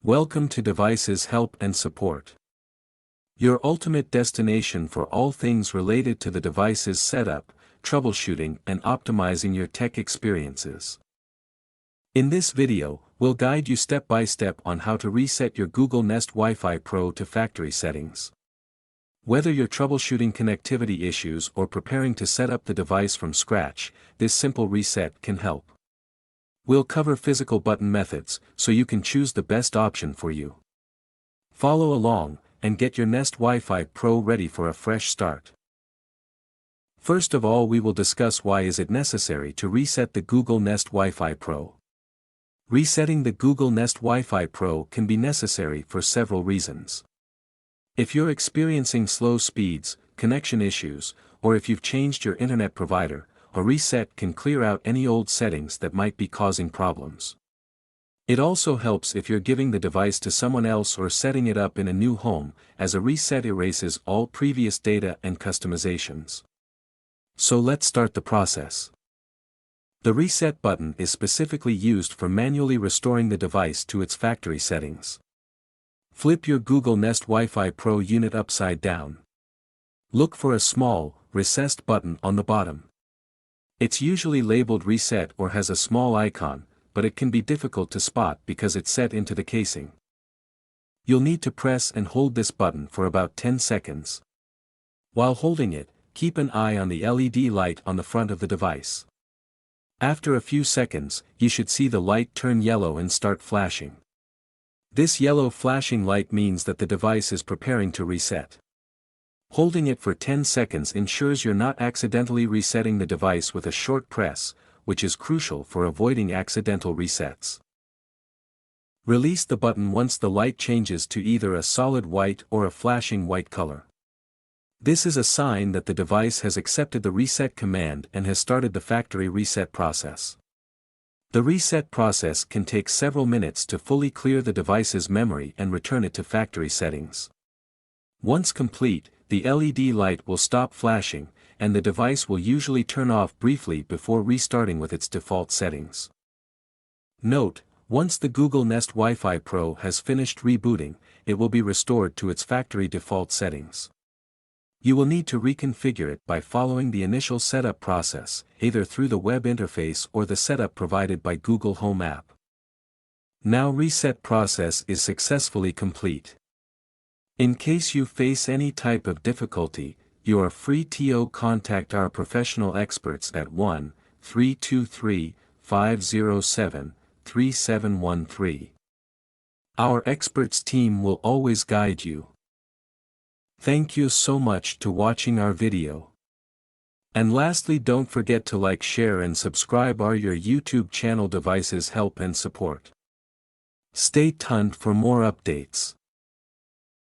Welcome to Devices Help and Support, your ultimate destination for all things related to the device's setup, troubleshooting and optimizing your tech experiences. In this video, we'll guide you step by step on how to reset your Google Nest Wi-Fi Pro to factory settings. Whether you're troubleshooting connectivity issues or preparing to set up the device from scratch, this simple reset can help. We'll cover physical button methods, so you can choose the best option for you. Follow along, and get your Nest Wi-Fi Pro ready for a fresh start. First of all, we will discuss why is it necessary to reset the Google Nest Wi-Fi Pro. Resetting the Google Nest Wi-Fi Pro can be necessary for several reasons. If you're experiencing slow speeds, connection issues, or if you've changed your internet provider, a reset can clear out any old settings that might be causing problems. It also helps if you're giving the device to someone else or setting it up in a new home, as a reset erases all previous data and customizations. So let's start the process. The reset button is specifically used for manually restoring the device to its factory settings. Flip your Google Nest Wi-Fi Pro unit upside down. Look for a small, recessed button on the bottom. It's usually labeled reset or has a small icon, but it can be difficult to spot because it's set into the casing. You'll need to press and hold this button for about 10 seconds. While holding it, keep an eye on the LED light on the front of the device. After a few seconds, you should see the light turn yellow and start flashing. This yellow flashing light means that the device is preparing to reset. Holding it for 10 seconds ensures you're not accidentally resetting the device with a short press, which is crucial for avoiding accidental resets. Release the button once the light changes to either a solid white or a flashing white color. This is a sign that the device has accepted the reset command and has started the factory reset process. The reset process can take several minutes to fully clear the device's memory and return it to factory settings. Once complete, the LED light will stop flashing, and the device will usually turn off briefly before restarting with its default settings. Note, once the Google Nest Wi-Fi Pro has finished rebooting, it will be restored to its factory default settings. You will need to reconfigure it by following the initial setup process, either through the web interface or the setup provided by Google Home app. Now reset process is successfully complete. In case you face any type of difficulty, you are free to contact our professional experts at 1-323-507-3713. Our experts team will always guide you. Thank you so much to watching our video. And lastly, don't forget to like, share and subscribe our your YouTube channel Devices Help and Support. Stay tuned for more updates.